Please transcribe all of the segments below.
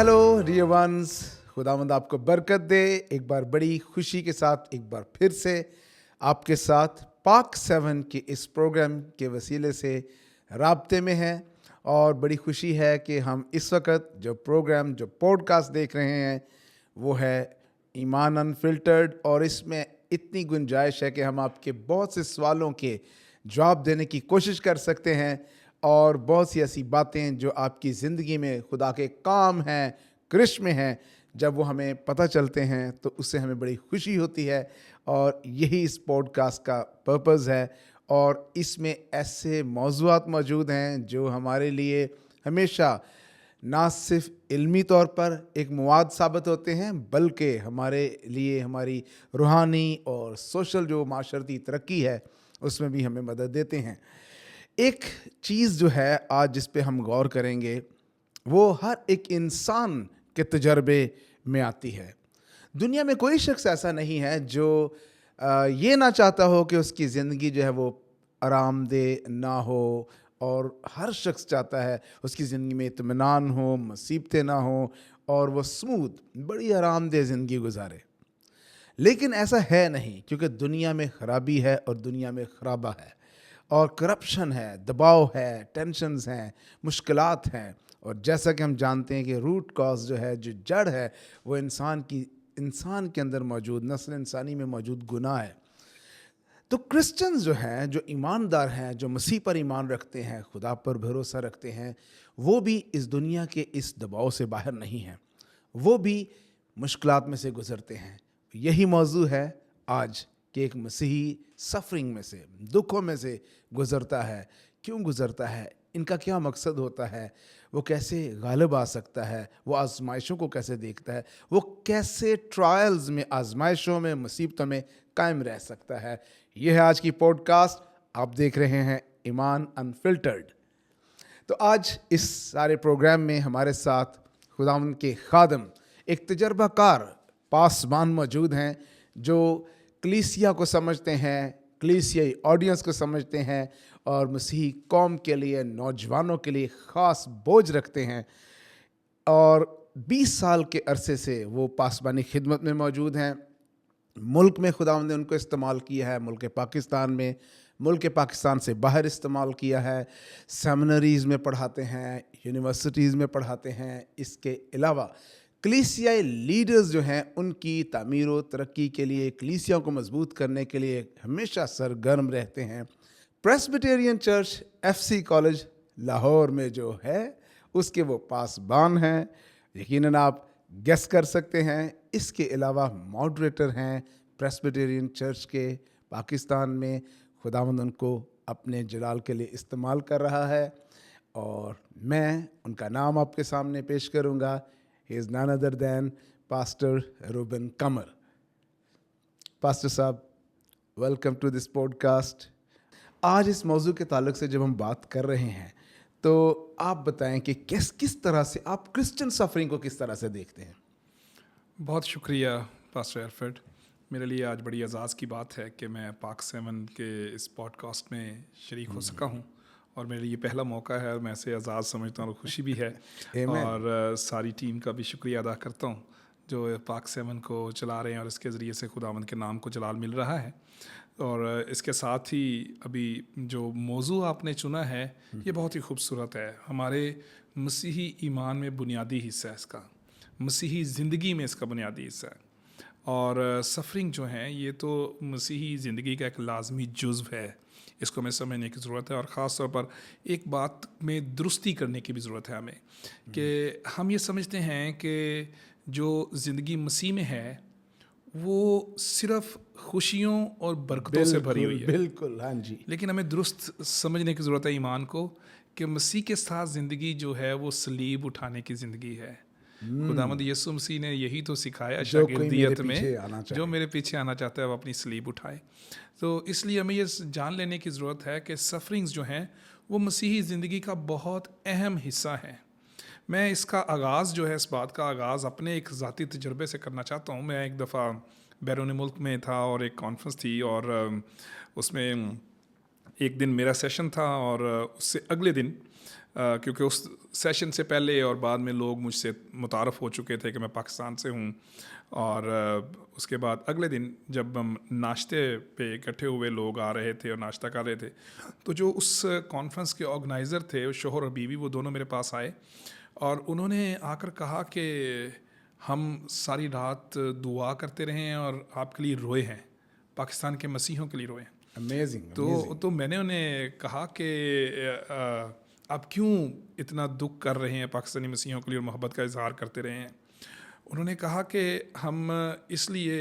Hello dear ones, खुदावंद आपको बरकत दे। एक बार बड़ी खुशी के साथ एक बार फिर से आपके साथ पाक 7 के इस प्रोग्राम के वसीले से राब्ते में हैं। और बड़ी खुशी है कि हम इस वक्त जो प्रोग्राम जो पॉडकास्ट देख रहे हैं वो है ईमान अनफिल्टर्ड, और इसमें इतनी गुंजाइश है कि हम आपके बहुत से सवालों के जवाब देने की कोशिश कर सकते हैं, और बहुत सी ऐसी बातें जो आपकी ज़िंदगी में खुदा के काम हैं, कृष्ण में हैं, जब वो हमें पता चलते हैं तो उससे हमें बड़ी खुशी होती है। और यही इस पॉडकास्ट का पर्पज़ है। और इसमें ऐसे मौज़ूआत मौजूद हैं जो हमारे लिए हमेशा ना सिर्फ इल्मी तौर पर एक मवाद साबित होते हैं, बल्कि हमारे लिए हमारी रूहानी और सोशल जो माशरती तरक्की है उसमें भी हमें मदद देते हैं। एक चीज़ जो है आज जिस पे हम गौर करेंगे वो हर एक इंसान के तजर्बे में आती है। दुनिया में कोई शख्स ऐसा नहीं है जो ये ना चाहता हो कि उसकी ज़िंदगी जो है वो आरामदेह ना हो, और हर शख्स चाहता है उसकी ज़िंदगी में इत्मीनान हो, मुसीबतें ना हो, और वो स्मूथ बड़ी आरामदेह ज़िंदगी गुजारे। लेकिन ऐसा है नहीं, क्योंकि दुनिया में ख़राबी है और दुनिया में खराबा है, और करप्शन है, दबाव है, टेंशन्स हैं, मुश्किलात हैं। और जैसा कि हम जानते हैं कि रूट कॉज जो है, जो जड़ है, वो इंसान के अंदर मौजूद, नस्ल इंसानी में मौजूद गुनाह है। तो क्रिश्चियंस जो हैं, जो ईमानदार हैं, जो मसीह पर ईमान रखते हैं, खुदा पर भरोसा रखते हैं, वो भी इस दुनिया के इस दबाव से बाहर नहीं हैं। वो भी मुश्किलात में से गुज़रते हैं। यही मौजू है आज कि एक मसीही सफरिंग में से, दुखों में से गुज़रता है। क्यों गुज़रता है? इनका क्या मकसद होता है? वो कैसे गालिब आ सकता है? वो आजमाइशों को कैसे देखता है? वो कैसे ट्रायल्स में, आजमाइशों में, मुसीबतों में कायम रह सकता है? ये है आज की पॉडकास्ट। आप देख रहे हैं ईमान अनफिल्टर्ड। तो आज इस सारे प्रोग्राम में हमारे साथ खुदावंद के खादम, एक तजर्बाकार पासबान मौजूद हैं जो कलीसिया को समझते हैं, कलीसियाई ऑडियंस को समझते हैं, और मसीही कौम के लिए, नौजवानों के लिए ख़ास बोझ रखते हैं। और 20 साल के अरसे से वो पासबानी खिदमत में मौजूद हैं। मुल्क में खुदावंद ने उनको इस्तेमाल किया है, मुल्क पाकिस्तान में, मुल्क पाकिस्तान से बाहर इस्तेमाल किया है। सेमिनरीज़ में पढ़ाते हैं, यूनिवर्सिटीज़ में पढ़ाते हैं। इसके अलावा कलीसियाई लीडर्स जो हैं उनकी तामीर व तरक्की के लिए, कलीसिया को मजबूत करने के लिए हमेशा सरगर्म रहते हैं। Presbyterian church FC college Lahore में जो है उसके वो पासबान हैं। यकीनन आप गेस कर सकते हैं। इसके अलावा मॉडरेटर हैं प्रेस्बिटेरियन चर्च के पाकिस्तान में। खुदावंद उनको अपने जलाल के लिए इस्तेमाल कर रहा है, और मैं उनका नाम आपके सामने पेश करूँगा। He is none other than Pastor Ruben Kamar. Pastor साहब, वेलकम टू दिस पॉडकास्ट। आज इस मौजू के ताल्लुक से जब हम बात कर रहे हैं तो आप बताएं कि किस तरह से आप क्रिश्चियन सफरिंग को किस तरह से देखते हैं। बहुत शुक्रिया पास्टर एल्फ्रेड। मेरे लिए आज बड़ी एजाज़ की बात है कि मैं पाक 7 के इस पॉडकास्ट में शरीक हो सका हूँ, और मेरे लिए पहला मौका है, और मैं इसे एजाज़ समझता हूँ और खुशी भी है। और सारी टीम का भी शुक्रिया अदा करता हूँ जो पाक 7 को चला रहे हैं, और इसके ज़रिए से खुदावंद के नाम को जलाल मिल रहा है। और इसके साथ ही अभी जो मौजू आपने चुना है ये बहुत ही खूबसूरत है। हमारे मसीही ईमान में बुनियादी हिस्सा है इसका, मसीही ज़िंदगी में इसका बुनियादी हिस्सा है। और सफ़रिंग जो है ये तो मसीही ज़िंदगी का एक लाजमी जुज़्व है, इसको हमें समझने की ज़रूरत है। और ख़ास तौर पर एक बात में दुरुस्ती करने की भी ज़रूरत है हमें, कि हम ये समझते हैं कि जो ज़िंदगी मसीह में है वो सिर्फ़ खुशियों और बरकतों से भरी हुई है। बिल्कुल, हाँ जी। लेकिन हमें दुरुस्त समझने की ज़रूरत है ईमान को, कि मसीह के साथ ज़िंदगी जो है वो सलीब उठाने की ज़िंदगी है। खुदावंद यीशु मसीह ने यही तो सिखाया शागिर्दियत में, जो मेरे पीछे आना चाहता है वो अपनी सलीब उठाए। तो इसलिए हमें ये जान लेने की ज़रूरत है कि सफरिंग्स जो हैं वो मसीही ज़िंदगी का बहुत अहम हिस्सा है। मैं इसका आगाज़ जो है, इस बात का आगाज़ अपने एक ज़ाती तजुर्बे से करना चाहता हूँ। मैं एक दफ़ा बैरून मुल्क में था और एक कॉन्फ्रेंस थी, और उसमें एक दिन मेरा सेशन था और उससे अगले दिन क्योंकि उस सेशन से पहले और बाद में लोग मुझसे मुतारफ़ हो चुके थे कि मैं पाकिस्तान से हूँ, और उसके बाद अगले दिन जब हम नाश्ते पे इकट्ठे हुए लोग आ रहे थे और नाश्ता कर रहे थे, तो जो उस कॉन्फ्रेंस के ऑर्गेनाइज़र थे, शोहर और बीवी, वो दोनों मेरे पास आए और उन्होंने आकर कहा कि हम सारी रात दुआ करते रहे हैं और आपके लिए रोए हैं, पाकिस्तान के मसीहों के लिए रोए हैं। अमेजिंग। तो मैंने उन्हें कहा कि आप क्यों इतना दुख कर रहे हैं पाकिस्तानी मसीहों के लिए और मोहब्बत का इजहार करते रहे हैं। उन्होंने कहा कि हम इसलिए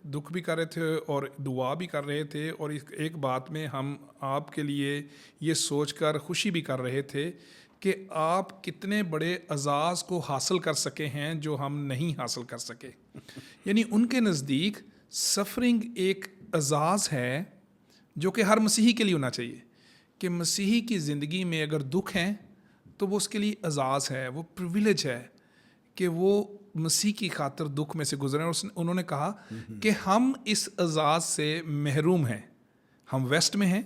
दुख भी कर रहे थे और दुआ भी कर रहे थे, और एक बात में हम आपके लिए ये सोचकर खुशी भी कर रहे थे कि आप कितने बड़े अज़ाज़ को हासिल कर सके हैं जो हम नहीं हासिल कर सके। यानी उनके नज़दीक सफ़रिंग एक अज़ाज़ है जो कि हर मसीही के लिए होना चाहिए, कि मसीही की ज़िंदगी में अगर दुख है तो वो उसके लिए अज़ाज़ है, वो प्रिविलेज है कि वो मसीह की खातिर दुख में से गुजरें। और उन्होंने कहा कि हम इस अज़ाज़ से महरूम हैं, हम वेस्ट में हैं,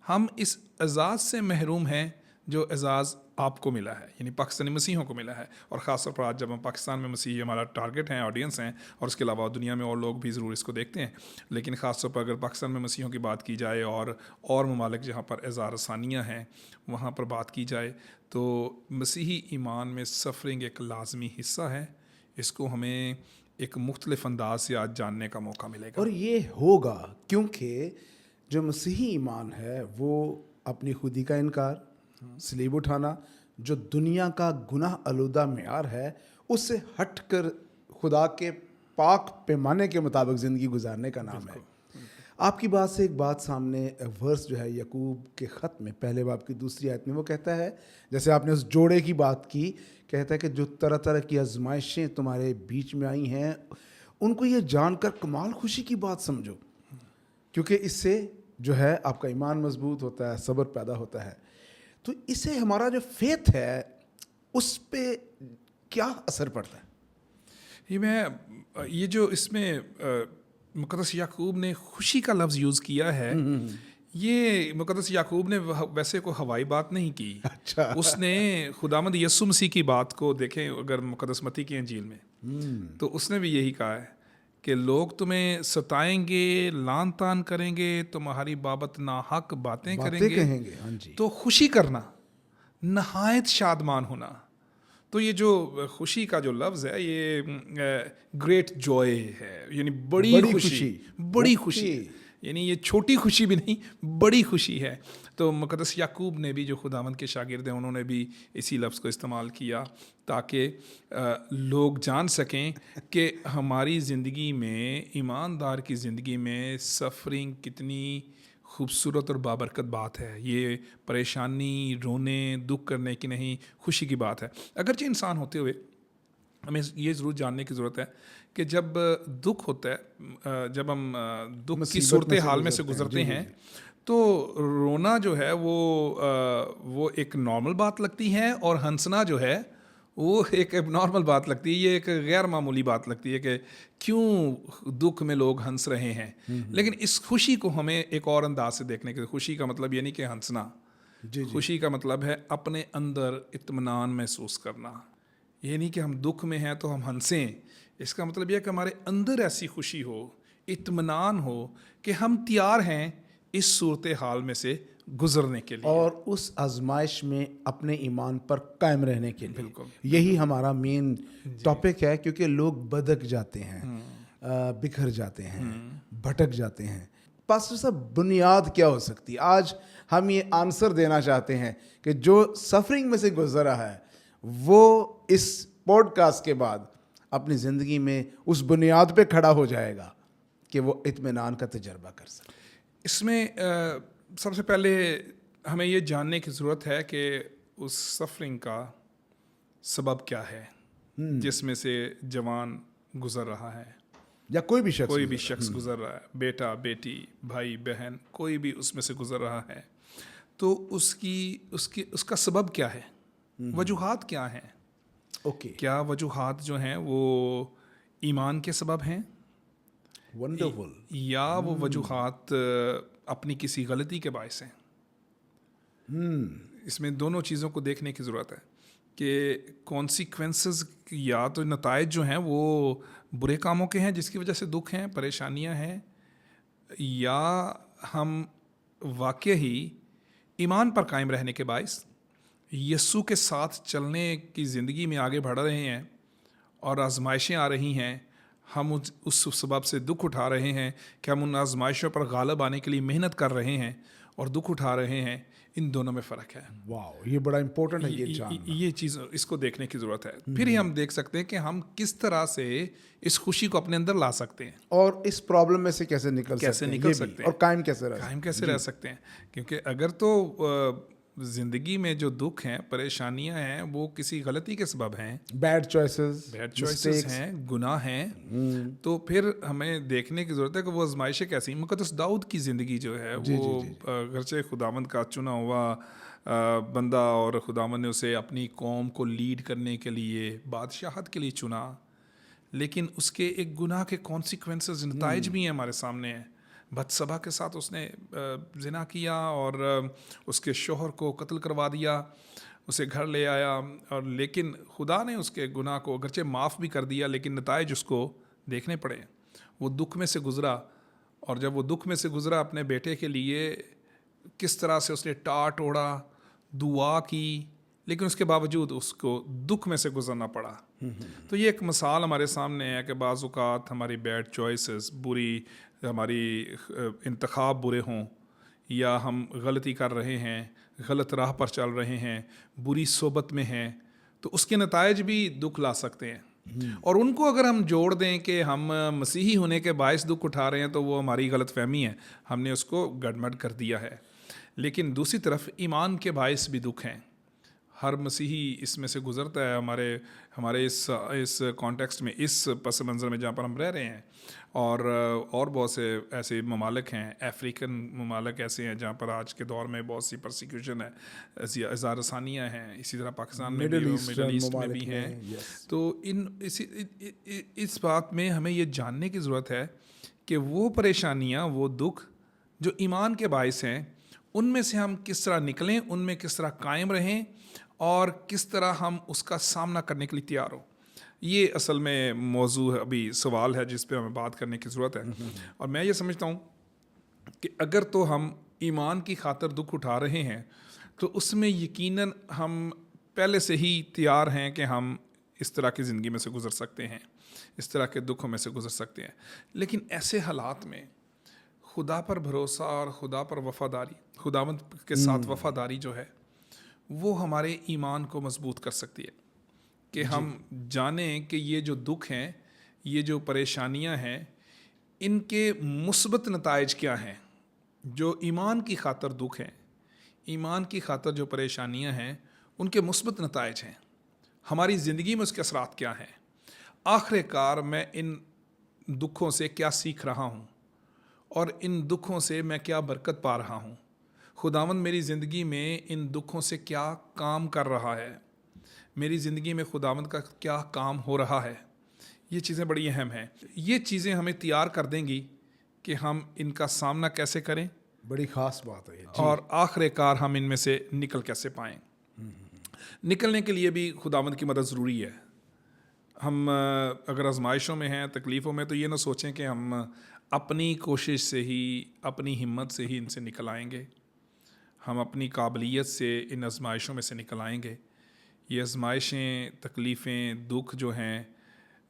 हम इस एज़ाज़ से महरूम हैं जो एज़ाज़ आपको मिला है, यानी पाकिस्तानी मसीहों को मिला है। और ख़ास तौर पर आज जब हम पाकिस्तान में मसीही हमारा टारगेट हैं, ऑडियंस हैं, और उसके अलावा दुनिया में और लोग भी ज़रूर इसको देखते हैं, लेकिन ख़ास तौर पर अगर पाकिस्तान में मसीहों की बात की जाए और ममालिक जहाँ पर एज़ार सानियाँ हैं वहाँ पर बात की जाए, तो मसीही ईमान में सफ़रिंग एक लाजमी हिस्सा है। इसको हमें एक मुख्तलिफ अंदाज से आज जानने का मौका मिलेगा। और ये होगा क्योंकि जो मसीही ईमान है वो अपनी खुदी का इनकार, सलीब उठाना, जो दुनिया का गुनाह आलूदा मेयार है उससे हटकर खुदा के पाक पैमाने के मुताबिक ज़िंदगी गुजारने का नाम है। आपकी बात से एक बात सामने, वर्स जो है यकूब के ख़त में पहले बाब की दूसरी आयत में, वो कहता है, जैसे आपने उस जोड़े की बात की, कहता है कि जो तरह तरह की आजमाइशें तुम्हारे बीच में आई हैं उनको ये जानकर कमाल खुशी की बात समझो, क्योंकि इससे जो है आपका ईमान मजबूत होता है, सब्र पैदा होता है। तो इससे हमारा जो फेथ है उस पे क्या असर पड़ता है? ये जो इसमें मुक़द्दस याकूब ने खुशी का लफ्ज़ यूज़ किया है, ये मुक़द्दस याकूब ने वैसे कोई हवाई बात नहीं की। अच्छा। उसने खुदावंद यीशु मसीह की बात को देखें, अगर मुक़द्दस मत्ती की इंजील में, तो उसने भी यही कहा है कि लोग तुम्हें सताएंगे, लान तान करेंगे, तुम्हारी बाबत नाहक बातें करेंगे, हाँ जी। तो खुशी करना, नहायत शादमान होना। तो ये जो खुशी का जो लफ्ज़ है ये ग्रेट जॉय है, यानी बड़ी खुशी, यानी ये छोटी खुशी भी नहीं, बड़ी खुशी है। तो मुक़द्दस याकूब ने भी, जो खुदावंद के शागिर्द हैं, उन्होंने भी इसी लफ्ज़ को इस्तेमाल किया ताकि लोग जान सकें कि हमारी ज़िंदगी में, ईमानदार की ज़िंदगी में सफ़रिंग कितनी खूबसूरत और बाबरकत बात है। ये परेशानी, रोने, दुख करने की नहीं, खुशी की बात है। अगरचे इंसान होते हुए हमें ये ज़रूर जानने की ज़रूरत है कि जब दुख होता है, जब हम दुख की सूरत हाल में से गुज़रते हैं, तो रोना जो है वो एक नॉर्मल बात लगती है, और हंसना जो है वो एक एबनॉर्मल बात लगती है। ये एक गैर मामूली बात लगती है कि क्यों दुख में लोग हंस रहे हैं। लेकिन इस खुशी को हमें एक और अंदाज से देखने के, खुशी का मतलब ये नहीं कि हंसना, खुशी का मतलब है अपने अंदर इत्मीनान महसूस करना। ये नहीं कि हम दुख में हैं तो हम हंसें, इसका मतलब यह कि हमारे अंदर ऐसी खुशी हो, इत्मीनान हो कि हम तैयार हैं इस सूरत हाल में से गुजरने के लिए, और उस आजमाइश में अपने ईमान पर कायम रहने के लिए। बिल्कुल, यही हमारा मेन टॉपिक है, क्योंकि लोग बदक जाते हैं, बिखर जाते हैं, भटक जाते हैं। पास्टर साहब, बुनियाद क्या हो सकती है? आज हम ये आंसर देना चाहते हैं कि जो सफरिंग में से गुजर रहा है वो इस पॉडकास्ट के बाद अपनी ज़िंदगी में उस बुनियाद पे खड़ा हो जाएगा कि वो इत्मीनान का तजर्बा कर सके। इसमें सबसे पहले हमें ये जानने की ज़रूरत है कि उस सफरिंग का सबब क्या है जिसमें से जवान गुज़र रहा है, या कोई भी शख्स गुज़र रहा है, बेटा, बेटी, भाई, बहन, कोई भी उसमें से गुज़र रहा है। तो उसका सबब क्या है, वजूहात क्या हैं? क्या वजूहात जो हैं वो ईमान के सबब हैं, वंडरफुल, या वो वजूहात अपनी किसी गलती के बायस हैं? اس میں دونوں چیزوں کو دیکھنے کی ضرورت ہے کہ کانسیکوینسز یا تو نتائج جو ہیں وہ برے کاموں کے ہیں جس کی وجہ سے دکھ ہیں، پریشانیاں ہیں، یا ہم واقع ہی ایمان پر قائم رہنے کے باعث یسوع کے ساتھ چلنے کی زندگی میں آگے بڑھ رہے ہیں اور آزمائشیں آ رہی ہیں، ہم اس سبب سے دکھ اٹھا رہے ہیں کہ ہم ان آزمائشوں پر غالب آنے کے لیے محنت کر رہے ہیں اور دکھ اٹھا رہے ہیں. ان دونوں میں فرق ہے. واو، یہ بڑا امپورٹنٹ ہے یہ جاننا. یہ چیز اس کو دیکھنے کی ضرورت ہے. پھر ہی ہم دیکھ سکتے ہیں کہ ہم کس طرح سے اس خوشی کو اپنے اندر لا سکتے ہیں اور اس پرابلم میں سے کیسے نکل سکتے ہیں اور قائم کیسے رہ سکتے ہیں. کیونکہ اگر تو زندگی میں جو دکھ ہیں، پریشانیاں ہیں، وہ کسی غلطی کے سبب ہیں، بیڈ چوائسز ہیں، گناہ ہیں، تو پھر ہمیں دیکھنے کی ضرورت ہے کہ وہ آزمائشیں کیسی. مقدس داؤد کی زندگی جو ہے وہ اگرچہ خداوند کا چنا ہوا بندہ اور خداوند نے اسے اپنی قوم کو لیڈ کرنے کے لیے، بادشاہت کے لیے چنا، لیکن اس کے ایک گناہ کے کانسیکوینسز، نتائج بھی ہیں ہمارے سامنے ہیں. بتسبا کے ساتھ اس نے زنا کیا اور اس کے شوہر کو قتل کروا دیا، اسے گھر لے آیا، اور لیکن خدا نے اس کے گناہ کو اگرچہ معاف بھی کر دیا، لیکن نتائج اس کو دیکھنے پڑے. وہ دکھ میں سے گزرا، اور جب وہ دکھ میں سے گزرا اپنے بیٹے کے لیے کس طرح سے اس نے ٹاٹ اوڑا، دعا کی، لیکن اس کے باوجود اس کو دکھ میں سے گزرنا پڑا. تو یہ ایک مثال ہمارے سامنے ہے کہ بعض اوقات ہماری بیڈ چوائسز، بری ہماری انتخاب برے ہوں، یا ہم غلطی کر رہے ہیں، غلط راہ پر چل رہے ہیں، بری صحبت میں ہیں، تو اس کے نتائج بھی دکھ لا سکتے ہیں. اور ان کو اگر ہم جوڑ دیں کہ ہم مسیحی ہونے کے باعث دکھ اٹھا رہے ہیں تو وہ ہماری غلط فہمی ہے، ہم نے اس کو گڑمڑ کر دیا ہے. لیکن دوسری طرف ایمان کے باعث بھی دکھ ہیں. ہر مسیحی اس میں سے گزرتا ہے. ہمارے اس کانٹیکسٹ میں، اس پس منظر میں جہاں پر ہم رہ رہے ہیں، اور بہت سے ایسے ممالک ہیں، افریقن ممالک ایسے ہیں جہاں پر آج کے دور میں بہت سی پرسیکیوشن ہے، اظہار ثانیہ ہیں. اسی طرح پاکستان میں بھی، مڈل ایسٹ میں بھی ہیں. تو اس بات میں ہمیں یہ جاننے کی ضرورت ہے کہ وہ پریشانیاں، وہ دکھ جو ایمان کے باعث ہیں، ان میں سے ہم کس طرح نکلیں، ان میں کس طرح قائم رہیں، اور کس طرح ہم اس کا سامنا کرنے کے لیے تیار ہوں. یہ اصل میں موضوع ابھی سوال ہے جس پہ ہمیں بات کرنے کی ضرورت ہے. اور میں یہ سمجھتا ہوں کہ اگر تو ہم ایمان کی خاطر دکھ اٹھا رہے ہیں تو اس میں یقیناً ہم پہلے سے ہی تیار ہیں کہ ہم اس طرح کی زندگی میں سے گزر سکتے ہیں، اس طرح کے دکھوں میں سے گزر سکتے ہیں. لیکن ایسے حالات میں خدا پر بھروسہ اور خدا پر وفاداری، خداوند کے ساتھ وفاداری جو ہے، وہ ہمارے ایمان کو مضبوط کر سکتی ہے کہ ہم جانیں کہ یہ جو دکھ ہیں، یہ جو پریشانیاں ہیں، ان کے مثبت نتائج کیا ہیں. جو ایمان کی خاطر دکھ ہیں، ایمان کی خاطر جو پریشانیاں ہیں، ان کے مثبت نتائج ہیں. ہماری زندگی میں اس کے اثرات کیا ہیں. آخر کار میں ان دکھوں سے کیا سیکھ رہا ہوں، اور ان دکھوں سے میں کیا برکت پا رہا ہوں. خداوند میری زندگی میں ان دکھوں سے کیا کام کر رہا ہے، میری زندگی میں خداوند کا کیا کام ہو رہا ہے. یہ چیزیں بڑی اہم ہیں. یہ چیزیں ہمیں تیار کر دیں گی کہ ہم ان کا سامنا کیسے کریں. بڑی خاص بات ہے. اور آخر کار ہم ان میں سے نکل کیسے پائیں. نکلنے کے لیے بھی خداوند کی مدد ضروری ہے. ہم اگر آزمائشوں میں ہیں، تکلیفوں میں، تو یہ نہ سوچیں کہ ہم اپنی کوشش سے ہی، اپنی ہمت سے ہی ان سے نکل آئیں گے. ہم اپنی قابلیت سے ان آزمائشوں میں سے نکل آئیں گے. یہ آزمائشیں، تکلیفیں، دکھ جو ہیں،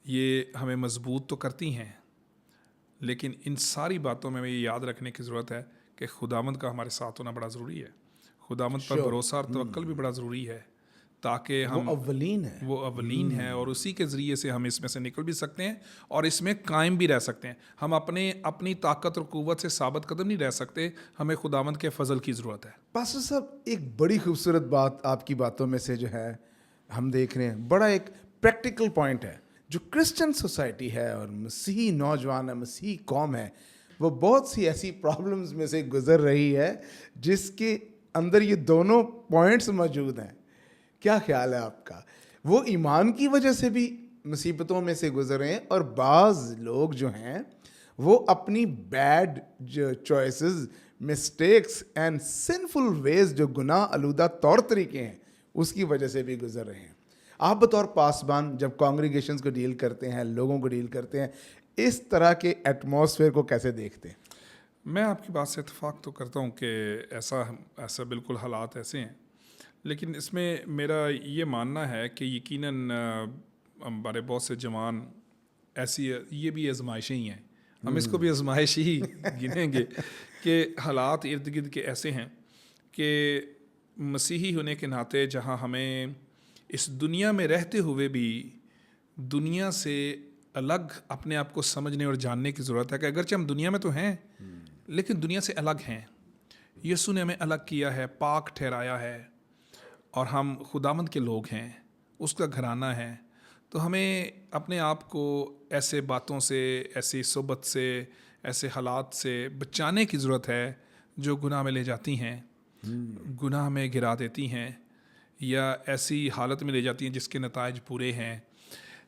یہ ہمیں مضبوط تو کرتی ہیں، لیکن ان ساری باتوں میں ہمیں یہ یاد رکھنے کی ضرورت ہے کہ خداوند کا ہمارے ساتھ ہونا بڑا ضروری ہے. خداوند پر بھروسہ اور توکل بھی بڑا ضروری ہے، تاکہ ہم، وہ اولین ہے اور اسی کے ذریعے سے ہم اس میں سے نکل بھی سکتے ہیں اور اس میں قائم بھی رہ سکتے ہیں. ہم اپنی طاقت اور قوت سے ثابت قدم نہیں رہ سکتے. ہمیں خداوند کے فضل کی ضرورت ہے. پاسٹر صاحب، ایک بڑی خوبصورت بات آپ کی باتوں میں سے جو ہے ہم دیکھ رہے ہیں، بڑا ایک پریکٹیکل پوائنٹ ہے. جو کرسچن سوسائٹی ہے اور مسیحی نوجوان ہے، مسیحی قوم ہے، وہ بہت سی ایسی پرابلمز میں سے گزر رہی ہے جس کے اندر یہ دونوں پوائنٹس موجود ہیں. کیا خیال ہے آپ کا؟ وہ ایمان کی وجہ سے بھی مصیبتوں میں سے گزرے ہیں، اور بعض لوگ جو ہیں وہ اپنی bad choices mistakes and sinful ways, جو گناہ آلودہ طور طریقے ہیں, اس کی وجہ سے بھی گزر رہے ہیں. آپ بطور پاسبان جب کانگریگیشنز کو ڈیل کرتے ہیں, لوگوں کو ڈیل کرتے ہیں, اس طرح کے ایٹماسفیئر کو کیسے دیکھتے ہیں؟ میں آپ کی بات سے اتفاق تو کرتا ہوں کہ ایسا بالکل حالات ایسے ہیں, لیکن اس میں میرا یہ ماننا ہے کہ یقیناً ہمارے بہت سے جوان ایسی, یہ بھی آزمائشیں ہی ہیں, ہم اس کو بھی آزمائش ہی گنیں گے کہ حالات ارد گرد کے ایسے ہیں کہ مسیحی ہونے کے ناطے جہاں ہمیں اس دنیا میں رہتے ہوئے بھی دنیا سے الگ اپنے آپ کو سمجھنے اور جاننے کی ضرورت ہے کہ اگرچہ ہم دنیا میں تو ہیں لیکن دنیا سے الگ ہیں. یسوع نے ہمیں الگ کیا ہے, پاک ٹھہرایا ہے, اور ہم خداوند کے لوگ ہیں, اس کا گھرانہ ہے. تو ہمیں اپنے آپ کو ایسے باتوں سے, ایسی صحبت سے, ایسے حالات سے بچانے کی ضرورت ہے جو گناہ میں لے جاتی ہیں, گناہ میں گرا دیتی ہیں, یا ایسی حالت میں لے جاتی ہیں جس کے نتائج برے ہیں.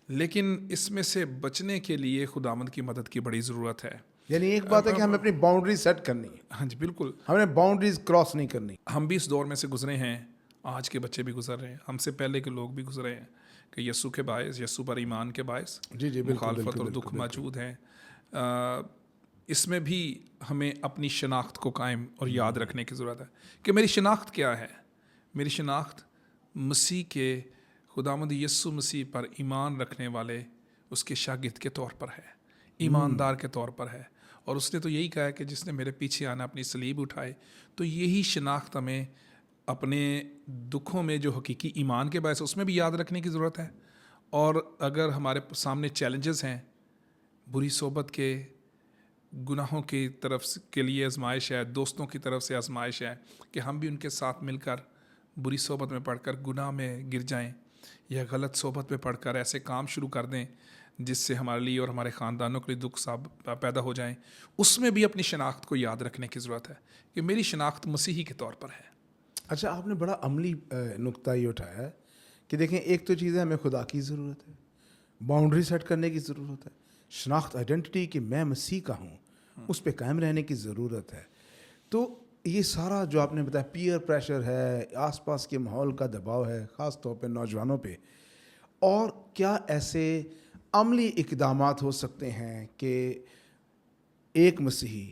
لیکن اس میں سے بچنے کے لیے خداوند کی مدد کی بڑی ضرورت ہے. یعنی ایک بات ہے کہ ہمیں اپنی باؤنڈری سیٹ کرنی ہے. ہاں جی بالکل, ہم نے باؤنڈریز کراس نہیں کرنی. ہم بھی اس دور میں سے گزرے ہیں, آج کے بچے بھی گزر رہے ہیں, ہم سے پہلے کے لوگ بھی گزرے ہیں کہ یسوع کے باعث, یسوع پر ایمان کے باعث جی مخالفت اور دکھ موجود ہیں. اس میں بھی ہمیں اپنی شناخت کو قائم اور یاد رکھنے کی ضرورت ہے کہ میری شناخت کیا ہے. میری شناخت مسیح کے, خداوند یسوع مسیح پر ایمان رکھنے والے اس کے شاگرد کے طور پر ہے, ایماندار کے طور پر ہے. اور اس نے تو یہی کہا ہے کہ جس نے میرے پیچھے آنا اپنی صلیب اٹھائے. تو یہی شناخت ہمیں اپنے دکھوں میں جو حقیقی ایمان کے باعث اس میں بھی یاد رکھنے کی ضرورت ہے. اور اگر ہمارے سامنے چیلنجز ہیں, بری صحبت کے, گناہوں کی طرف کے لیے آزمائش ہے, دوستوں کی طرف سے آزمائش ہے کہ ہم بھی ان کے ساتھ مل کر بری صحبت میں پڑھ کر گناہ میں گر جائیں, یا غلط صحبت میں پڑھ کر ایسے کام شروع کر دیں جس سے ہمارے لیے اور ہمارے خاندانوں کے لیے دکھ پیدا ہو جائیں, اس میں بھی اپنی شناخت کو یاد رکھنے کی ضرورت ہے کہ میری شناخت مسیحی کے طور پر ہے. اچھا, آپ نے بڑا عملی نقطہ یہ اٹھایا ہے کہ دیکھیں, ایک تو چیز ہے ہمیں خدا کی ضرورت ہے, باؤنڈری سیٹ کرنے کی ضرورت ہے, شناخت آئیڈینٹی کہ میں مسیح کا ہوں اس پہ قائم رہنے کی ضرورت ہے. تو یہ سارا جو آپ نے بتایا, پیئر پریشر ہے, آس پاس کے ماحول کا دباؤ ہے, خاص طور پہ نوجوانوں پہ, اور کیا ایسے عملی اقدامات ہو سکتے ہیں کہ ایک مسیحی,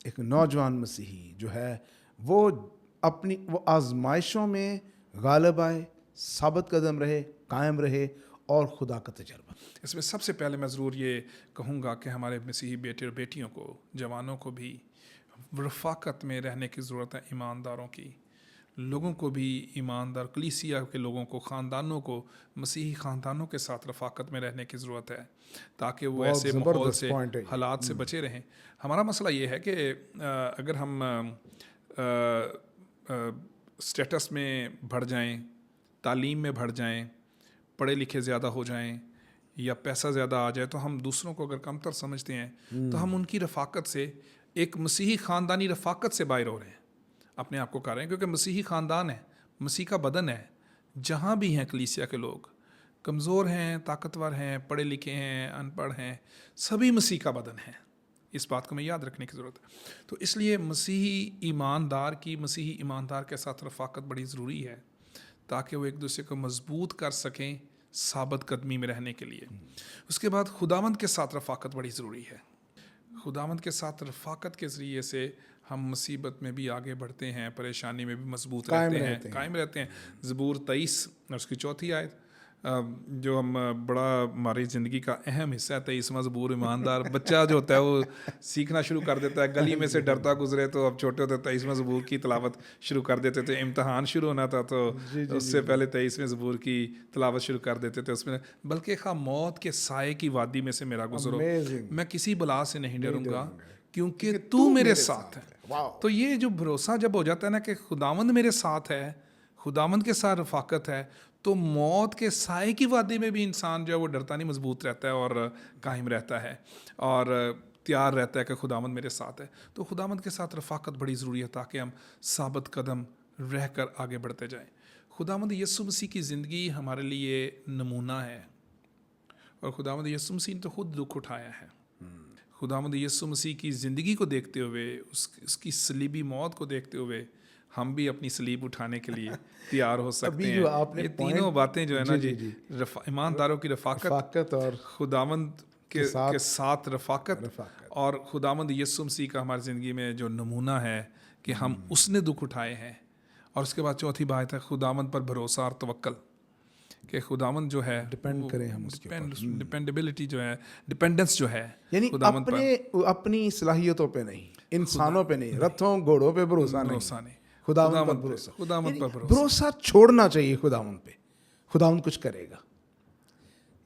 ایک نوجوان مسیحی جو ہے وہ آزمائشوں میں غالب آئے, ثابت قدم رہے, قائم رہے, اور خدا کا تجربہ؟ اس میں سب سے پہلے میں ضرور یہ کہوں گا کہ ہمارے مسیحی بیٹے اور بیٹیوں کو, جوانوں کو بھی رفاقت میں رہنے کی ضرورت ہے, ایمانداروں کی, لوگوں کو بھی ایماندار, کلیسیا کے لوگوں کو, خاندانوں کو, مسیحی خاندانوں کے ساتھ رفاقت میں رہنے کی ضرورت ہے تاکہ وہ ایسے ماحول سے, حالات سے بچے رہیں. ہمارا مسئلہ یہ ہے کہ اگر ہم اسٹیٹس میں بڑھ جائیں, تعلیم میں بڑھ جائیں, پڑھے لکھے زیادہ ہو جائیں, یا پیسہ زیادہ آ جائے, تو ہم دوسروں کو اگر کمتر سمجھتے ہیں تو ہم ان کی رفاقت سے, ایک مسیحی خاندانی رفاقت سے باہر ہو رہے ہیں, اپنے آپ کو کر رہے ہیں. کیونکہ مسیحی خاندان ہے, مسیح کا بدن ہے, جہاں بھی ہیں کلیسیا کے لوگ, کمزور ہیں, طاقتور ہیں, پڑھے لکھے ہیں, ان پڑھ ہیں, سبھی مسیح کا بدن ہے. اس بات کو میں یاد رکھنے کی ضرورت ہے. تو اس لیے مسیحی ایماندار کے ساتھ رفاقت بڑی ضروری ہے تاکہ وہ ایک دوسرے کو مضبوط کر سکیں ثابت قدمی میں رہنے کے لیے. اس کے بعد خداوند کے ساتھ رفاقت بڑی ضروری ہے. خداوند کے ساتھ رفاقت کے ذریعے سے ہم مصیبت میں بھی آگے بڑھتے ہیں, پریشانی میں بھی مضبوط رہتے ہیں, قائم رہتے ہیں. زبور 23 اور اس کی 4 آیت, جو ہم بڑا ہماری زندگی کا اہم حصہ ہے. 23واں زبور, ایماندار بچہ جو ہوتا ہے وہ سیکھنا شروع کر دیتا ہے, گلی میں سے ڈرتا گزرے تو اب چھوٹے ہوتے 23واں زبور کی تلاوت شروع کر دیتے تھے. امتحان شروع ہونا تھا تو اس سے پہلے 23ویں زبور کی تلاوت شروع کر دیتے تھے. اس میں بلکہ خواہ موت کے سائے کی وادی میں سے میرا گزرو, میں کسی بلا سے نہیں ڈروں گا کیونکہ تو میرے ساتھ ہے. تو یہ جو بھروسہ جب ہو جاتا ہے نا کہ خداوند میرے ساتھ ہے, خداوند کے ساتھ رفاقت ہے, تو موت کے سائے کی وادی میں بھی انسان جو ہے وہ ڈرتا نہیں, مضبوط رہتا ہے اور قائم رہتا ہے اور تیار رہتا ہے کہ خداوند میرے ساتھ ہے. تو خداوند کے ساتھ رفاقت بڑی ضروری ہے تاکہ ہم ثابت قدم رہ کر آگے بڑھتے جائیں. خداوند یسوع مسیح کی زندگی ہمارے لیے نمونہ ہے, اور خداوند یسوع مسیح نے تو خود دکھ اٹھایا ہے. खुदावंद यीशु मसीह की ज़िंदगी को देखते हुए, उसकी सलीबी मौत को देखते हुए हम भी अपनी सलीब उठाने के लिए तैयार हो सकते अभी जो आपने हैं। ये तीनों बातें जो है ना जी, जी, ईमानदारों की रफ़ाकत और खुदावंद के साथ रफ़ाकत रफ़ाकत। और खुदावंद यीशु मसीह का हमारी ज़िंदगी में जो नमूना है कि हम उसने दुख उठाए हैं। और उसके बाद चौथी बात है खुदावंद पर भरोसा और तवक्कल, कि खुदावंद जो है डिपेंड करें हम उसके ऊपर। डिपेंडेबिलिटी जो है, डिपेंडेंस जो है यानी खुदावंद पर, अपनी सलाहियतों पे नहीं, इंसानों पे नहीं, रथों घोड़ों पे भरोसा नहीं, खुदावंद पर भरोसा। खुदावंद पर भरोसा छोड़ना चाहिए खुदावंद पे, खुदावंद कुछ करेगा।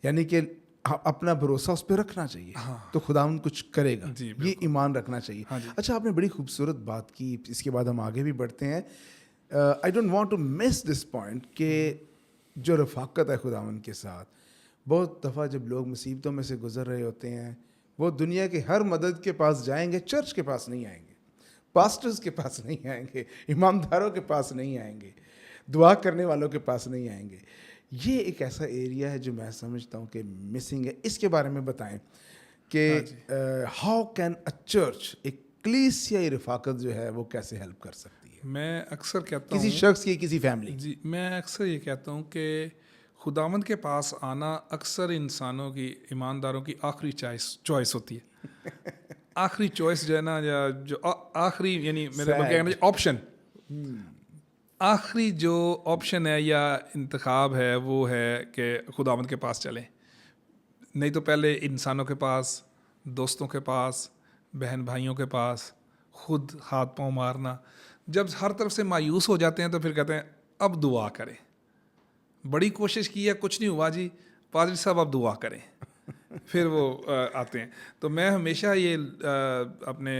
यानी कि अपना भरोसा उस पर रखना चाहिए, तो खुदावंद कुछ करेगा, ये ईमान रखना चाहिए। अच्छा, आपने बड़ी खूबसूरत बात की, इसके बाद हम आगे भी बढ़ते हैं। I don't want to miss this point कि जो रफ़ाकत है खुदावंद के साथ, बहुत दफ़ा जब लोग मुसीबतों में से गुजर रहे होते हैं, वो दुनिया के हर मदद के पास जाएंगे, चर्च के पास नहीं आएंगे, पास्टर्स के पास नहीं आएंगे, ईमानदारों के पास नहीं आएंगे, दुआ करने वालों के पास नहीं आएंगे। ये एक ऐसा एरिया है जो मैं समझता हूँ कि मिसिंग है। इसके बारे में बताएं कि हाउ कैन अ चर्च, एक कलीसियाई रफ़ाकत जो है वो कैसे हेल्प कर सकती है? मैं अक्सर कहता हूँ किसी शख्स की, किसी फैमिली जी, मैं अक्सर ये कहता हूँ कि खुदावंद के पास आना अक्सर इंसानों की, ईमानदारों की आखिरी चॉइस होती है। आखिरी चॉइस जो है ना, या जो आखिरी, यानी मेरे कहना ऑप्शन, आखिरी जो ऑप्शन है या इंतखाब है वो है कि खुदावंद के पास चलें। नहीं तो पहले इंसानों के पास, दोस्तों के पास, बहन भाइयों के पास, खुद हाथ पांव मारना। जब हर तरफ से मायूस हो जाते हैं तो फिर कहते हैं अब दुआ करें, बड़ी कोशिश की है, कुछ नहीं हुआ जी, पादरी साहब अब दुआ करें। फिर वो आते हैं। तो मैं हमेशा ये अपने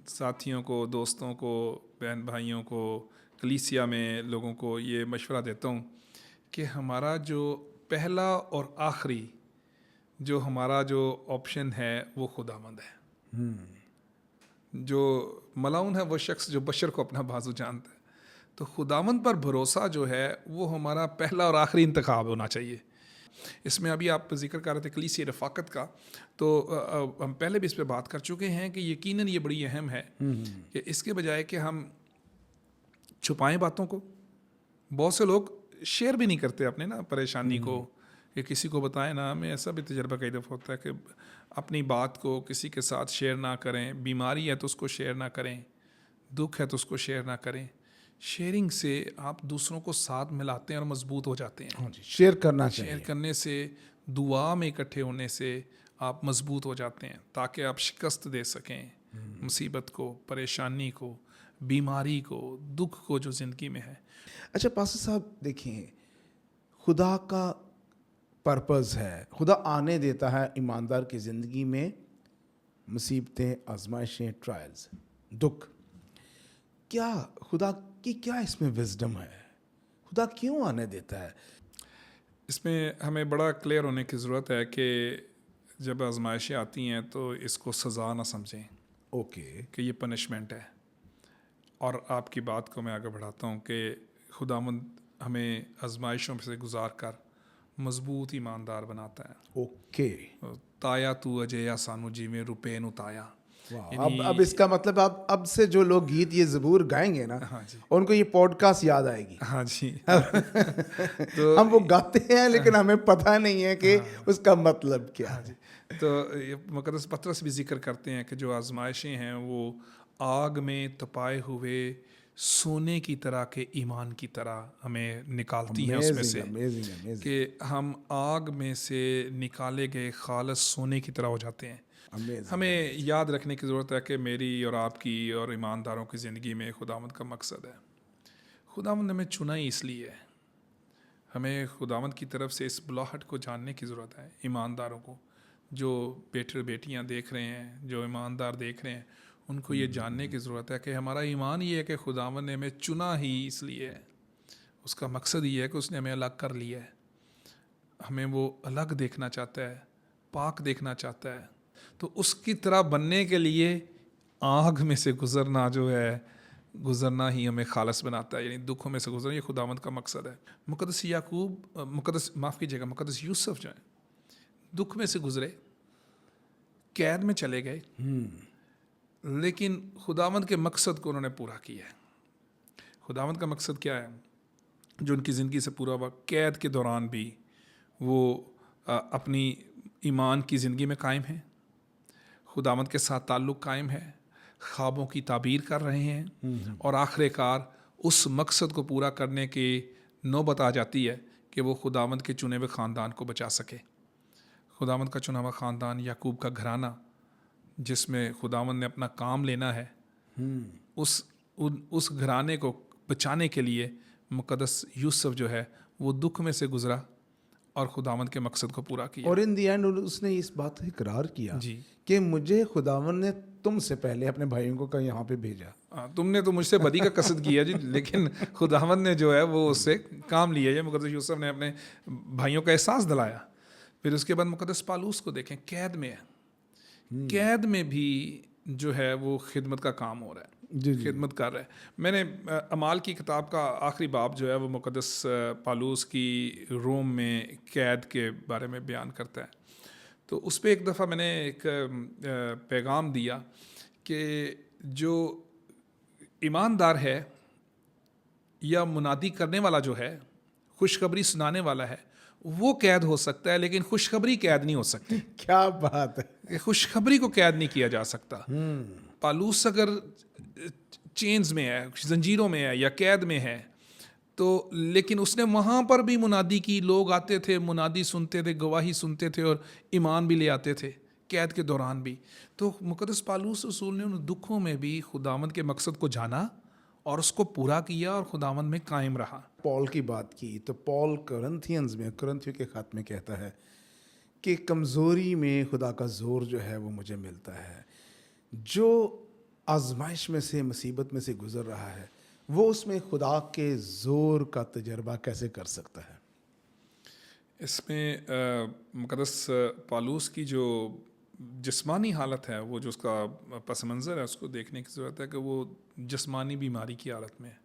साथियों को, दोस्तों को, बहन भाइयों को, कलीसिया में लोगों को ये मशवरा देता हूँ कि हमारा जो पहला और आखिरी जो हमारा जो ऑप्शन है वो खुदावंद है। जो मलाउन है वो शख्स जो बशर को अपना बाजू जानता है। तो खुदावंद पर भरोसा जो है वो हमारा पहला और आखिरी इंतखाब होना चाहिए। इसमें अभी आप जिक्र कर रहे थे कलीसिया रफ़ाकत का, तो हम पहले भी इस पर बात कर चुके हैं कि यकीनन ये बड़ी अहम है कि इसके बजाय कि हम छुपाएं बातों को। बहुत से लोग शेयर भी नहीं करते अपने ना परेशानी को, कि किसी को बताएं ना। हमें ऐसा भी तजर्बा कई दफ़ा होता है कि अपनी बात को किसी के साथ शेयर ना करें। बीमारी है तो उसको शेयर ना करें, दुख है तो उसको शेयर ना करें। शेयरिंग से आप दूसरों को साथ मिलाते हैं और मजबूत हो जाते हैं। हाँ जी, शेयर करना चाहिए। शेयर करने से, दुआ में इकट्ठे होने से आप मजबूत हो जाते हैं, ताकि आप शिकस्त दे सकें मुसीबत को, परेशानी को, बीमारी को, दुख को जो ज़िंदगी में है। अच्छा पास्टर साहब, देखिए, खुदा का पर्पज़ है, खुदा आने देता है ईमानदार की ज़िंदगी में मुसीबतें, आजमाइशें, ट्रायल्स, दुख। क्या खुदा की क्या इसमें विजडम है? खुदा क्यों आने देता है? इसमें हमें बड़ा क्लियर होने की ज़रूरत है कि जब आजमाइशें आती हैं तो इसको सज़ा ना समझें कि ये पनिशमेंट है। और आपकी बात को मैं आगे बढ़ाता हूँ कि खुदावंद हमें आजमाइशों से गुजार कर मजबूत ईमानदार बनाता है। ताया तू अजया सानू जिमें रुपए नु ताया। अब इसका मतलब अब से जो लोग गीत ये ज़बूर गाएंगे ना, हाँ जी, उनको ये पॉडकास्ट याद आएगी। हाँ जी। तो हम वो गाते हैं लेकिन हमें पता नहीं है कि उसका मतलब क्या है। तो मुकद्दस पतरस भी जिक्र करते हैं कि जो आजमाइशें हैं वो आग में तपाए हुए सोने की तरह के ईमान की तरह हमें निकालती हैं उसमें से, कि हम आग में से निकाले गए खालस सोने की तरह हो जाते हैं। हमें याद रखने की ज़रूरत है कि मेरी और आपकी और ईमानदारों की ज़िंदगी में खुदावंद का मकसद है। खुदावंद हमें चुना ही इसलिए है। हमें खुदावंद की तरफ से इस बुलाहट को जानने की ज़रूरत है। ईमानदारों को, जो बेटे बेटियां देख रहे हैं, जो ईमानदार देख रहे हैं, उनको ये जानने की ज़रूरत है कि हमारा ईमान ये है कि खुदावंद ने हमें चुना ही इसलिए है। उसका मकसद ये है कि उसने हमें अलग कर लिया है। हमें वो अलग देखना चाहता है, पाक देखना चाहता है। तो उसकी तरह बनने के लिए आग में से गुज़रना जो है, गुज़रना ही हमें खालस बनाता है। यानी दुखों में से गुज़रना, ये खुदावंद का मकसद है। मुकद्दस यूसुफ जो है दुख में से गुज़रे, قید میں چلے گئے لیکن خداوند کے مقصد کو انہوں نے پورا کیا ہے. خداوند کا مقصد کیا ہے جو ان کی زندگی سے پورا ہوا؟ قید کے دوران بھی وہ اپنی ایمان کی زندگی میں قائم ہیں, خداوند کے ساتھ تعلق قائم ہے, خوابوں کی تعبیر کر رہے ہیں, اور آخر کار اس مقصد کو پورا کرنے کی نوبت آ جاتی ہے کہ وہ خداوند کے چنے ہوئے خاندان کو بچا سکے. خداوند کا چنا ہوا خاندان, یعقوب کا گھرانہ جس میں خداوند نے اپنا کام لینا ہے, اس گھرانے کو بچانے کے لیے مقدس یوسف جو ہے وہ دکھ میں سے گزرا اور خداوند کے مقصد کو پورا کیا. اور ان دی اینڈ اس نے اس بات کا اقرار کیا جی کہ مجھے خداوند نے تم سے پہلے اپنے بھائیوں کو یہاں پہ بھیجا. تم نے تو مجھ سے بدی کا قصد کیا جی, لیکن خداوند نے جو ہے وہ اس سے کام لیا ہے. مقدس یوسف نے اپنے بھائیوں کا احساس دلایا. پھر اس کے بعد مقدس پالوس کو دیکھیں, قید میں ہے, قید میں بھی جو ہے وہ خدمت کا کام ہو رہا ہے, خدمت کر رہا ہے. میں نے اعمال کی کتاب کا آخری باب جو ہے وہ مقدس پالوس کی روم میں قید کے بارے میں بیان کرتا ہے. تو اس پہ ایک دفعہ میں نے ایک پیغام دیا کہ جو ایماندار ہے یا منادی کرنے والا جو ہے, خوشخبری سنانے والا ہے, وہ قید ہو سکتا ہے لیکن خوشخبری قید نہیں ہو سکتی. کیا بات ہے, خوشخبری کو قید نہیں کیا جا سکتا. پالوس اگر چینز میں ہے, زنجیروں میں ہے یا قید میں ہے تو لیکن اس نے وہاں پر بھی منادی کی, لوگ آتے تھے, منادی سنتے تھے, گواہی سنتے تھے اور ایمان بھی لے آتے تھے قید کے دوران بھی. تو مقدس پالوس رسول نے ان دکھوں میں بھی خداوند کے مقصد کو جانا اور اس کو پورا کیا اور خداوند میں قائم رہا. پال کی بات کی تو پال کرنتھیوں کے خط میں کہتا ہے کہ کمزوری میں خدا کا زور جو ہے وہ مجھے ملتا ہے. جو آزمائش میں سے, مصیبت میں سے گزر رہا ہے, وہ اس میں خدا کے زور کا تجربہ کیسے کر سکتا ہے؟ اس میں مقدس پالوس کی جو جسمانی حالت ہے, وہ جو اس کا پس منظر ہے, اس کو دیکھنے کی ضرورت ہے کہ وہ جسمانی بیماری کی حالت میں ہے.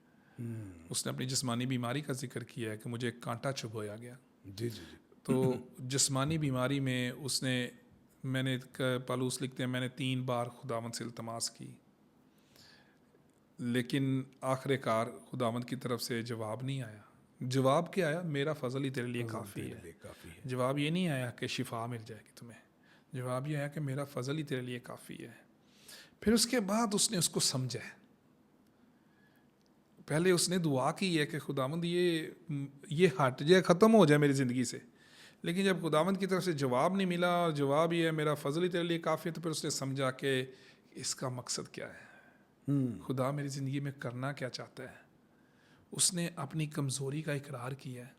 اس نے اپنی جسمانی بیماری کا ذکر کیا ہے کہ مجھے ایک کانٹا چبھویا گیا. جی جی. تو جسمانی بیماری میں اس نے, میں نے پالوس لکھتے ہیں, میں نے 3 بار خداوند سے التماس کی لیکن آخر کار خداوند کی طرف سے جواب نہیں آیا. جواب کیا آیا؟ میرا فضل ہی تیرے لیے کافی ہے. جواب یہ نہیں آیا کہ شفا مل جائے گی تمہیں, جواب یہ آیا کہ میرا فضل ہی تیرے لیے کافی ہے. پھر اس کے بعد اس نے اس کو سمجھا. پہلے اس نے دعا کی ہے کہ خداوند یہ ہٹ جائے, ختم ہو جائے میری زندگی سے, لیکن جب خداوند کی طرف سے جواب نہیں ملا اور جواب یہ ہے میرا فضل ہی تیرے لیے کافی ہے, تو پھر اس نے سمجھا کہ اس کا مقصد کیا ہے, خدا میری زندگی میں کرنا کیا چاہتا ہے. اس نے اپنی کمزوری کا اقرار کیا ہے.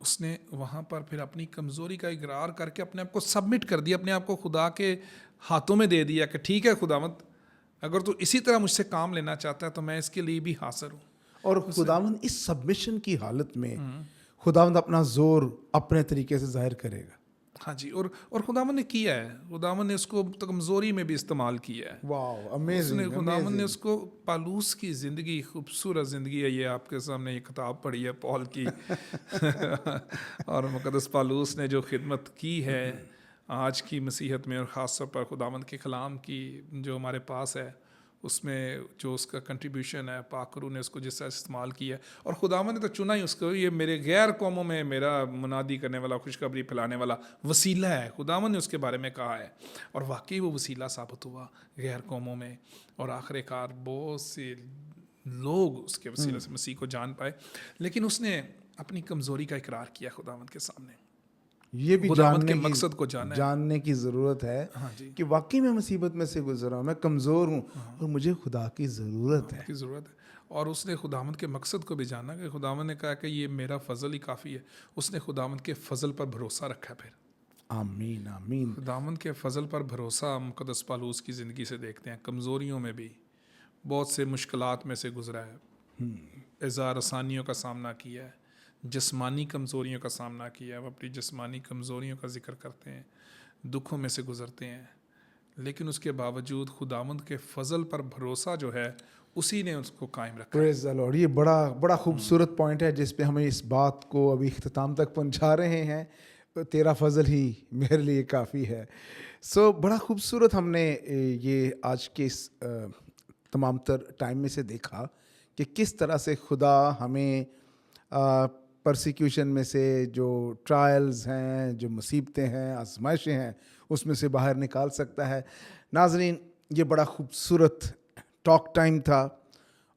اس نے وہاں پر پھر اپنی کمزوری کا اقرار کر کے اپنے آپ کو سبمٹ کر دیا, اپنے آپ کو خدا کے ہاتھوں میں دے دیا کہ ٹھیک ہے خداوند, اگر تو اسی طرح مجھ سے کام لینا چاہتا ہے تو میں اس کے لیے بھی حاضر ہوں. اور خداوند اس سبمیشن کی حالت میں خداوند اپنا زور اپنے طریقے سے ظاہر کرے گا. ہاں جی, اور خداوند نے کیا ہے, خداوند نے اس کو کمزوری میں بھی استعمال کیا ہے. واو, امیزنگ. خداوند نے اس کو, پالوس کی زندگی خوبصورت زندگی ہے, یہ آپ کے سامنے یہ کتاب پڑھی ہے پال کی اور مقدس پالوس نے جو خدمت کی ہے آج کی مسیحت میں, اور خاص طور پر خداوند کے کلام کی جو ہمارے پاس ہے, اس میں جو اس کا کنٹریبیوشن ہے, پاک روح نے اس کو جس طرح استعمال کیا ہے, اور خداوند نے تو چنا ہی اس کو, یہ میرے غیر قوموں میں میرا منادی کرنے والا, خوشخبری پھیلانے والا وسیلہ ہے. خداوند نے اس کے بارے میں کہا ہے اور واقعی وہ وسیلہ ثابت ہوا غیر قوموں میں, اور آخر کار بہت سے لوگ اس کے وسیلے سے مسیح کو جان پائے. لیکن اس نے اپنی کمزوری کا اقرار کیا خداوند کے سامنے. یہ بھی مقصد کو جاننے کی ضرورت ہے کہ واقعی میں مصیبت میں سے گزرا ہوں, میں کمزور ہوں اور مجھے خدا کی ضرورت ہے. اور اس نے خداوند کے مقصد کو بھی جانا کہ خداوند نے کہا کہ یہ میرا فضل ہی کافی ہے. اس نے خداوند کے فضل پر بھروسہ رکھا. پھر آمین آمین. خداوند کے فضل پر بھروسہ مقدس پالوس کی زندگی سے دیکھتے ہیں. کمزوریوں میں بھی بہت سے مشکلات میں سے گزرا ہے, اظہار آسانیوں کا سامنا کیا ہے, جسمانی کمزوریوں کا سامنا کیا ہے. وہ اپنی جسمانی کمزوریوں کا ذکر کرتے ہیں, دکھوں میں سے گزرتے ہیں, لیکن اس کے باوجود خداوند کے فضل پر بھروسہ جو ہے اسی نے اس کو قائم رکھا. پریز دی لارڈ. یہ بڑا خوبصورت پوائنٹ ہے جس پہ ہمیں اس بات کو ابھی اختتام تک پہنچا رہے ہیں. तेरा फजल ही मेरे लिए काफ़ी है। सो बड़ा खूबसूरत हमने ये आज के इस तमाम तर टाइम में से देखा कि किस तरह से खुदा हमें परसिक्यूशन में से, जो ट्रायल्स हैं, जो मुसीबतें हैं, आजमाइशें हैं, उसमें से बाहर निकाल सकता है। नाज़रीन, ये बड़ा खूबसूरत टॉक टाइम था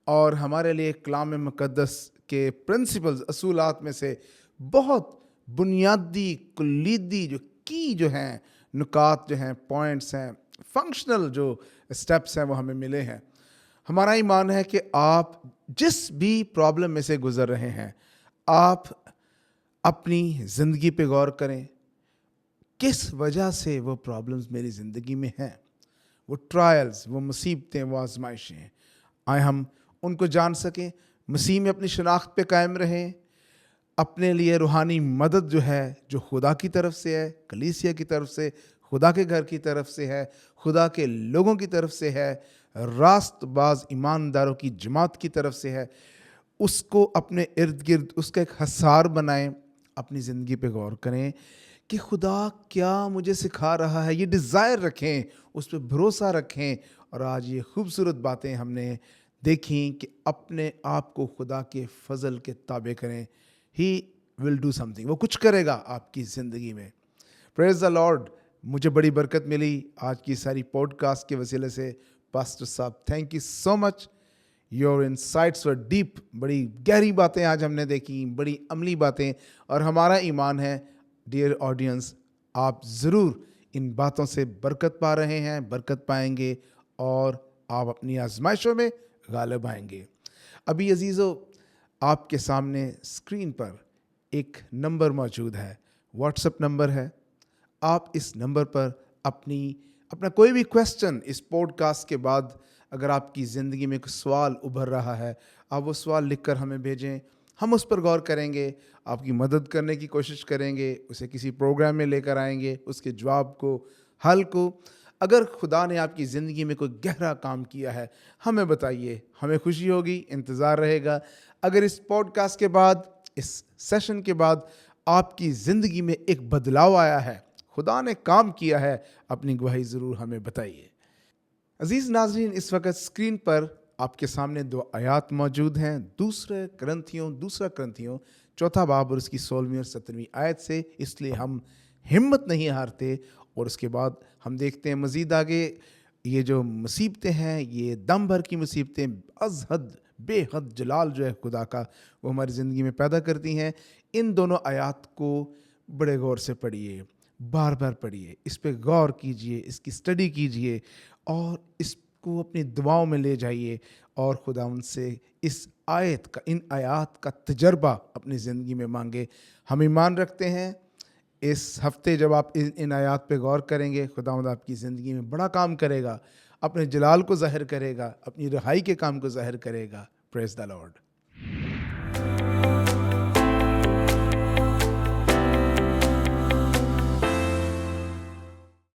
और हमारे लिए कलाम मुक़द्दस के प्रिंसिपल्स, असूलात में से बहुत बुनियादी कुलीदी जो हैं, नुकात जो हैं, पॉइंट्स हैं, फंक्शनल जो स्टेप्स हैं, वो हमें मिले हैं। हमारा ईमान है कि आप जिस भी प्रॉब्लम में से गुज़र रहे हैं, आप अपनी ज़िंदगी पे गौर करें, किस वजह से वो प्रॉब्लम्स मेरी ज़िंदगी में हैं, वो ट्रायल्स, वो मुसीबतें, वो आजमाइशें, आए हम उनको जान सकें, मसीह में अपनी शनाख्त पे कायम रहें, अपने लिए रूहानी मदद जो है, जो खुदा की तरफ से है, कलीसिया की तरफ से, खुदा के घर की तरफ से है, खुदा के लोगों की तरफ से है, रास्तबाज ईमानदारों की जमात की तरफ से है, उसको अपने इर्द गिर्द उसका एक हसार बनाएं, अपनी ज़िंदगी पे गौर करें कि खुदा क्या मुझे सिखा रहा है, ये डिज़ायर रखें, उस पर भरोसा रखें। और आज ये खूबसूरत बातें हमने देखी कि अपने आप को खुदा के फजल के ताबे करें, ही विल डू समथिंग, वो कुछ करेगा आपकी ज़िंदगी में। Praise the Lord. मुझे बड़ी बरकत मिली आज की सारी पॉडकास्ट के वसीले से। पास्टर साहब, thank you so much, your insights were deep. बड़ी गहरी बातें आज हमने देखी, बड़ी अमली बातें, और हमारा ईमान है डियर ऑडियंस, आप ज़रूर इन बातों से बरकत पा रहे हैं, बरकत पाएंगे और आप अपनी आजमाइशों में गालिब आएंगे। अभी अजीज़ों, आपके सामने स्क्रीन पर एक नंबर मौजूद है, व्हाट्सएप नंबर है। आप इस नंबर पर अपना कोई भी क्वेश्चन इस पॉडकास्ट के बाद, अगर आपकी ज़िंदगी में कोई सवाल उभर रहा है, आप वो सवाल लिखकर हमें भेजें, हम उस पर गौर करेंगे, आपकी मदद करने की कोशिश करेंगे, उसे किसी प्रोग्राम में लेकर आएंगे, उसके जवाब को, हल को। अगर खुदा ने आपकी ज़िंदगी में कोई गहरा काम किया है, हमें बताइए, हमें खुशी होगी, इंतज़ार रहेगा। अगर इस पॉडकास्ट के बाद, इस सेशन के बाद आपकी ज़िंदगी में एक बदलाव आया है, खुदा ने काम किया है, अपनी गवाही ज़रूर हमें बताइए। अजीज़ नाज़रीन, इस वक्त स्क्रीन पर आपके सामने 2 आयात मौजूद हैं। दूसरा क्रंथियों चौथा बाब और उसकी 16वीं और 17वीं आयत से। इसलिए हम हिम्मत नहीं हारते। और उसके बाद हम देखते हैं मज़ीद आगे, ये जो मुसीबतें हैं, ये दम भर की मुसीबतें, अज़हद बेहद जलाल जो है खुदा का, वो हमारी ज़िंदगी में पैदा करती हैं। इन दोनों आयात को बड़े गौर से पढ़िए, बार बार पढ़िए, इस पे गौर कीजिए, इसकी स्टडी कीजिए और इसको अपनी दुआओं में ले जाइए और खुदा उनसे इन आयात का तजर्बा अपनी ज़िंदगी में मांगे। हम ईमान रखते हैं इस हफ्ते जब आप इन आयात पे गौर करेंगे, खुदावंद आपकी ज़िंदगी में बड़ा काम करेगा, अपने जलाल को ज़ाहिर करेगा, अपनी रिहाई के काम को ज़ाहिर करेगा। Praise the Lord.